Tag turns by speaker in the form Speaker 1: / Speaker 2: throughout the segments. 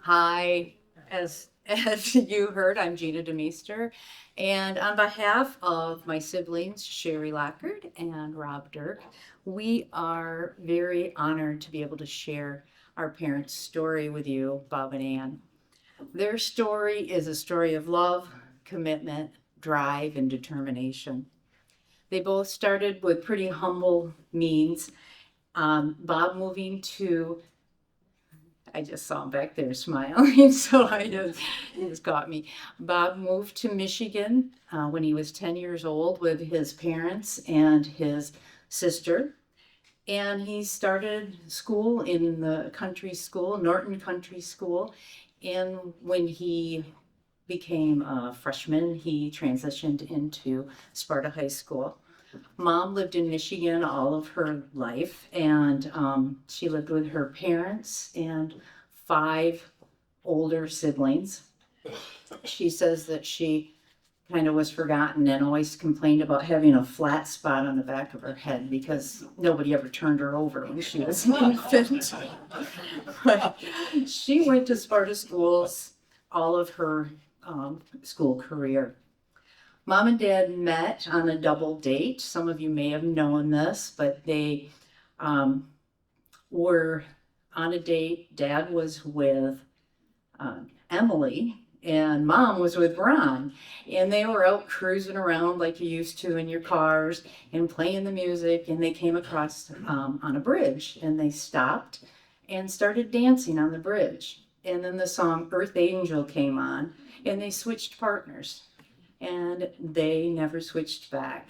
Speaker 1: Hi, as you heard, I'm Gina DeMeester, and on behalf of my siblings, Sherry Lockard and Rob Derck, we are very honored to be able to share our parents' story with you, Bob and Ann. Their story is a story of love, commitment, drive, and determination. They both started with pretty humble means. Bob moving to I just saw him back there smiling, so it just caught me. Bob moved to Michigan when he was 10 years old with his parents and his sister. And he started school in the country school, Norton Country School. And when he became a freshman, he transitioned into Sparta High School. Mom lived in Michigan all of her life, and she lived with her parents and five older siblings. She says that she kind of was forgotten and always complained about having a flat spot on the back of her head because nobody ever turned her over when she was an infant. But she went to Sparta schools all of her school career. Mom and Dad met on a double date. Some of you may have known this, but they were on a date. Dad was with Emily, and Mom was with Ron. And they were out cruising around like you used to in your cars and playing the music. And they came across on a bridge, and they stopped and started dancing on the bridge. And then the song Earth Angel came on, and they switched partners. And they never switched back.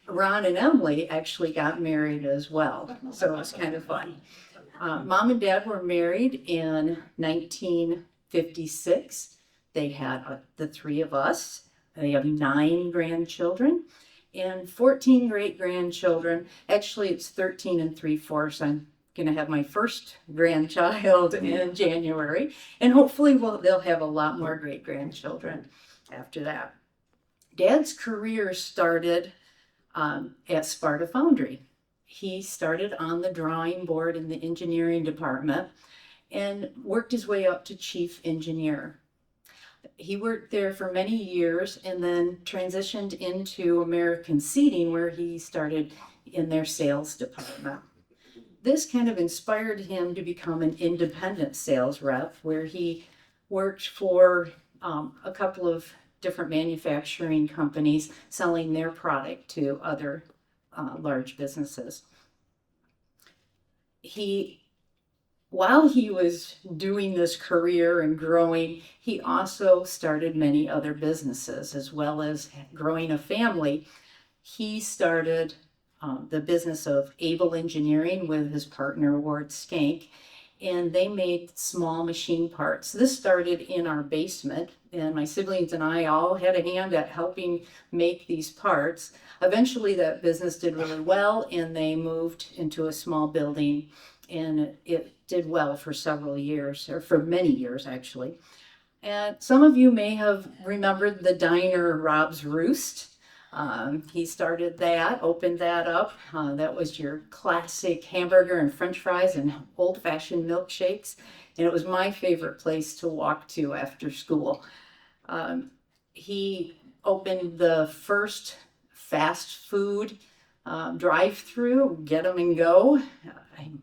Speaker 1: Ron and Emily actually got married as well, so it was kind of fun. Mom and Dad were married in 1956. They had the three of us. They have 9 grandchildren and 14 great grandchildren. Actually, it's 13 and 3/4. I'm going to have my first grandchild in January, and hopefully they'll have a lot more great grandchildren after that. Dad's career started at Sparta Foundry. He started on the drawing board in the engineering department and worked his way up to chief engineer. He worked there for many years and then transitioned into American Seating, where he started in their sales department. This kind of inspired him to become an independent sales rep, where he worked for a couple of different manufacturing companies selling their product to other large businesses. While he was doing this career and growing, he also started many other businesses, as well as growing a family. He started the business of Able Engineering with his partner Ward Skank, and they made small machine parts. This started in our basement, and my siblings and I all had a hand at helping make these parts. Eventually that business did really well, and they moved into a small building, and it did well for several years, or for many years actually. And some of you may have remembered the diner Rob's Roost. He started that, opened that up. That was your classic hamburger and french fries and old-fashioned milkshakes. And it was my favorite place to walk to after school. He opened the first fast food drive-through, get 'em and go.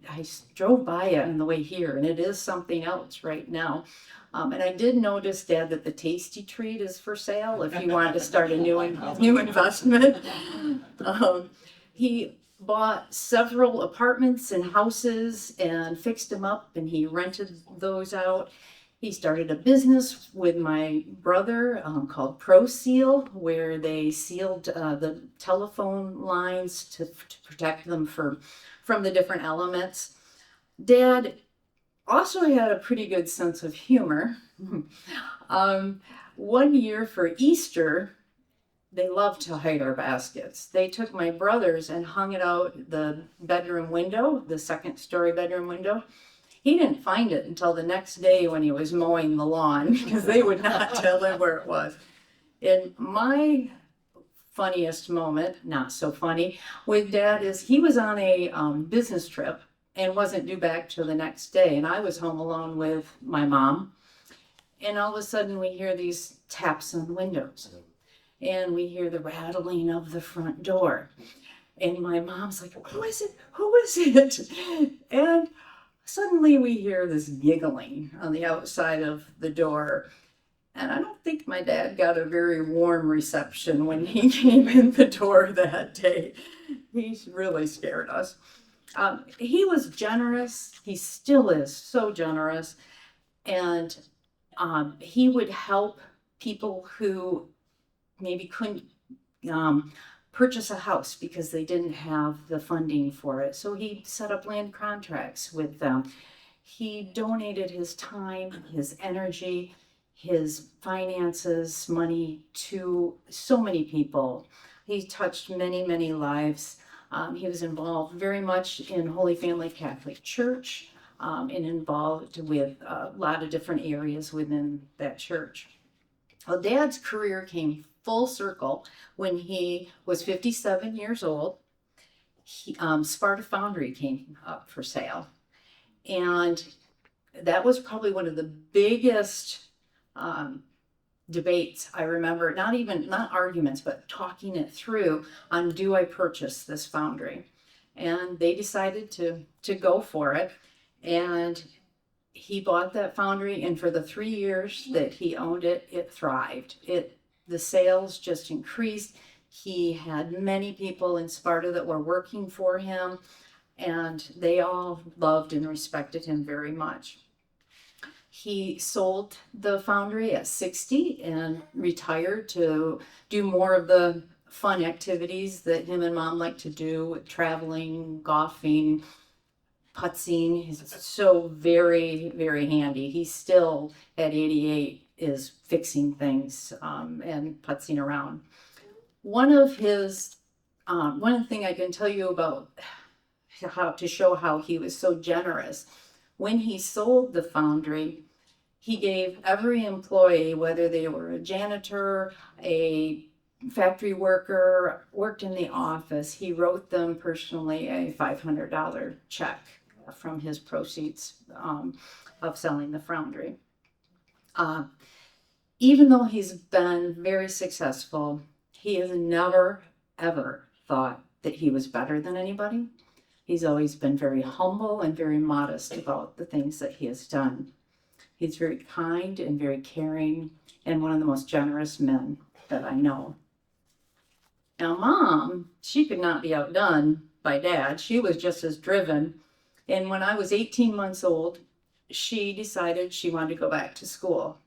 Speaker 1: I drove by it on the way here, and it is something else right now. And I did notice, Dad, that the Tasty Treat is for sale if you wanted to start a new investment. He bought several apartments and houses and fixed them up, and he rented those out. He started a business with my brother called Pro Seal, where they sealed the telephone lines to protect them from the different elements. Dad also had a pretty good sense of humor. One year for Easter, they loved to hide our baskets. They took my brother's and hung it out the bedroom window, the second-story bedroom window. He didn't find it until the next day when he was mowing the lawn because they would not tell him where it was. And my funniest moment, not so funny, with Dad is he was on a business trip, and wasn't due back till the next day. And I was home alone with my mom. And all of a sudden we hear these taps on windows. And we hear the rattling of the front door. And my mom's like, who is it? Who is it? And suddenly we hear this giggling on the outside of the door. And I don't think my dad got a very warm reception when he came in the door that day. He really scared us. He was generous. He still is so generous. And he would help people who maybe couldn't purchase a house because they didn't have the funding for it. So he set up land contracts with them. He donated his time, his energy, his finances, money to so many people. He touched many, many lives. He was involved very much in Holy Family Catholic Church and involved with a lot of different areas within that church. Well, Dad's career came full circle when he was 57 years old. Sparta Foundry came up for sale. And that was probably one of the biggest debates I remember, not arguments, but talking it through on, do I purchase this foundry? And they decided to go for it. And he bought that foundry, and for the 3 years that he owned it, it thrived. The sales just increased. He had many people in Sparta that were working for him, and they all loved and respected him very much. He sold the foundry at 60 and retired to do more of the fun activities that him and Mom like to do, traveling, golfing, putzing. He's so very, very handy. He still, at 88, is fixing things and putzing around. One of the thing I can tell you about how to show how he was so generous, when he sold the foundry, he gave every employee, whether they were a janitor, a factory worker, worked in the office, he wrote them personally a $500 check from his proceeds of selling the foundry. Even though he's been very successful, he has never, ever thought that he was better than anybody. He's always been very humble and very modest about the things that he has done. He's very kind and very caring and one of the most generous men that I know. Now, Mom, she could not be outdone by Dad. She was just as driven. And when I was 18 months old, she decided she wanted to go back to school.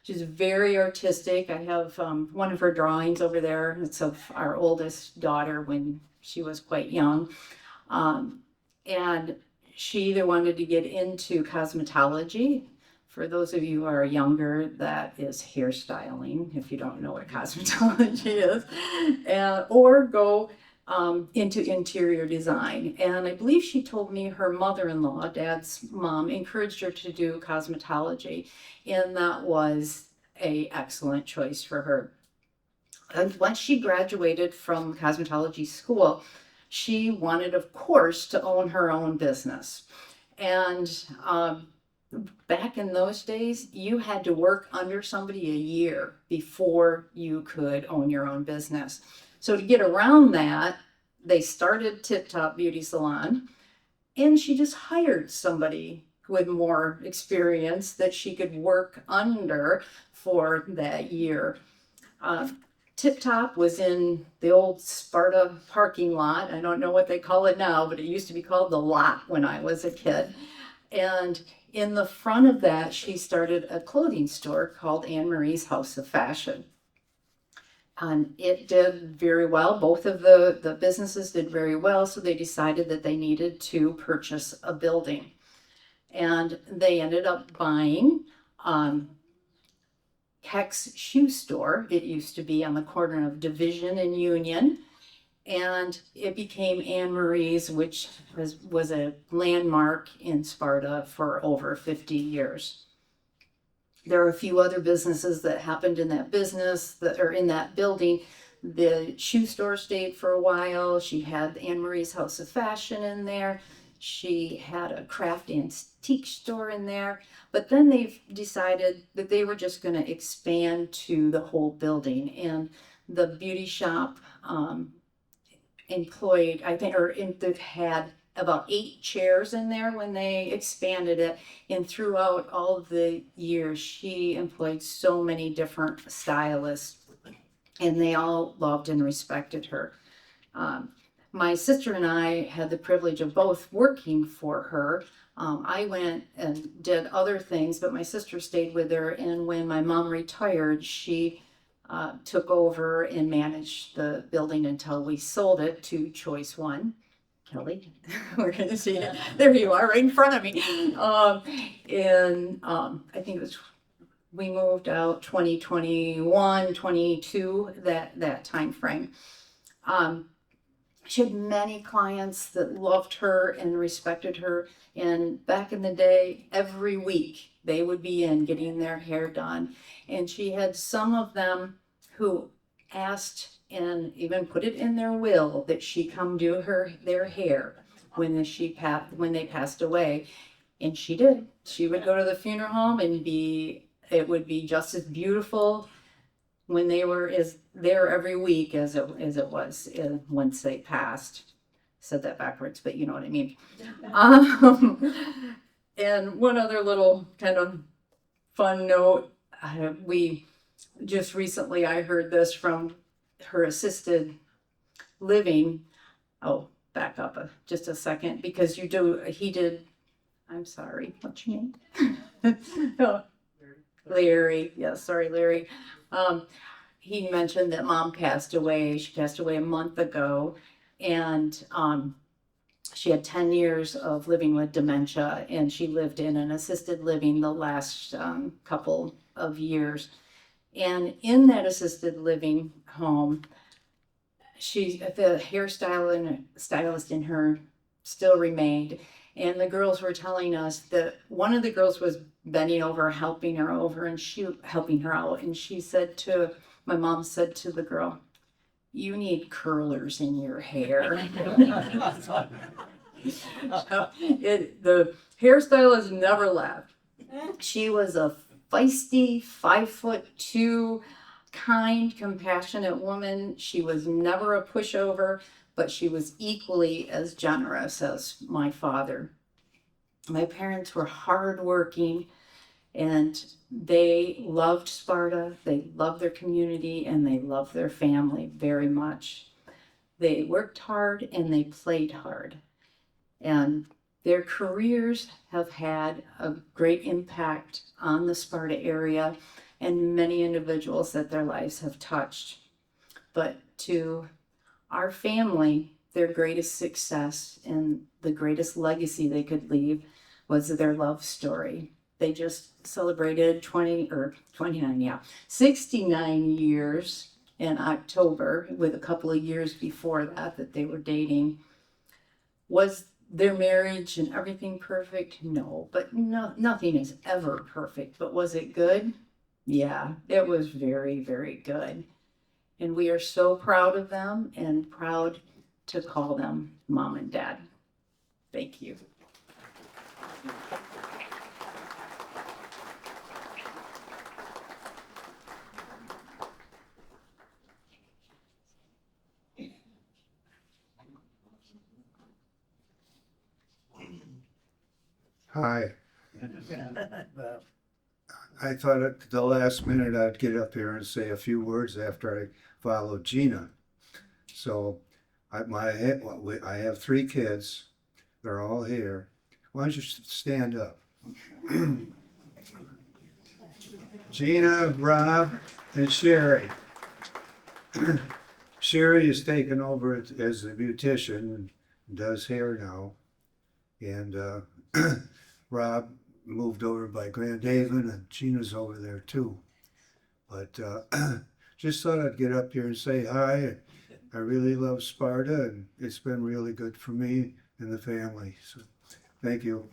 Speaker 1: She's very artistic. I have one of her drawings over there. It's of our oldest daughter when she was quite young. And she either wanted to get into cosmetology. For those of you who are younger, that is hairstyling, if you don't know what cosmetology is, or go into interior design. And I believe she told me her mother-in-law, Dad's mom, encouraged her to do cosmetology, and that was an excellent choice for her. And once she graduated from cosmetology school, she wanted, of course, to own her own business. And back in those days, you had to work under somebody a year before you could own your own business. So to get around that, they started Tip Top Beauty Salon, and she just hired somebody with more experience that she could work under for that year. Tip Top was in the old Sparta parking lot. I don't know what they call it now, but it used to be called the Lot when I was a kid. And in the front of that, she started a clothing store called Anne Marie's House of Fashion. And it did very well. Both of the businesses did very well, so they decided that they needed to purchase a building. And they ended up buying Heck's Shoe Store. It used to be on the corner of Division and Union. And it became Anne Marie's, which was a landmark in Sparta for over 50 years. There are a few other businesses that happened in that business that are in that building. The shoe store stayed for a while. She had Anne Marie's House of Fashion in there. She had a craft antique store in there, but then they've decided that they were just going to expand to the whole building. And the beauty shop employed, I think, they've had about 8 chairs in there when they expanded it. And throughout all of the years, she employed so many different stylists, and they all loved and respected her. My sister and I had the privilege of both working for her. I went and did other things, but my sister stayed with her. And when my mom retired, she took over and managed the building until we sold it to Choice One. Kelly, we're going to see it. There you are, right in front of me. I think it was, we moved out 2021, 22, that time frame. She had many clients that loved her and respected her. And back in the day, every week they would be in getting their hair done. And she had some of them who asked and even put it in their will that she come do their hair when they passed away. And she did. She would go to the funeral home and it would be just as beautiful when they were there every week as it was once they passed. Said that backwards, but you know what I mean. And one other little kind of fun note, we just recently, I heard this from her assisted living. Oh, back up just a second, because I'm sorry, what's your name? Oh, Larry. Yeah, sorry, Larry. He mentioned that mom passed away. She passed away a month ago, and she had 10 years of living with dementia, and she lived in an assisted living the last couple of years. And in that assisted living home, the hairstylist in her still remained. And the girls were telling us that one of the girls was bending over, helping her out. And my mom said to the girl, "You need curlers in your hair." The hairstylist never left. She was a feisty, 5'2", kind, compassionate woman. She was never a pushover, but she was equally as generous as my father. My parents were hardworking, and they loved Sparta, they loved their community, and they loved their family very much. They worked hard and they played hard. And their careers have had a great impact on the Sparta area and many individuals that their lives have touched. But to our family, their greatest success and the greatest legacy they could leave was their love story. They just celebrated 69 years in October, with a couple of years before that they were dating. Was their marriage and everything perfect? No, but nothing is ever perfect. But was it good? Yeah, it was very, very good. And we are so proud of them and proud to call them Mom and Dad. Thank you.
Speaker 2: Hi. I thought at the last minute I'd get up here and say a few words after I followed Gina. So I have 3 kids. They're all here. Why don't you stand up? Gina, Rob, and Sherry. Sherry has taken over as the beautician and does hair now. And Rob moved over by Grand Haven, and Gina's over there too. But just thought I'd get up here and say hi. I really love Sparta, and it's been really good for me and the family. So thank you.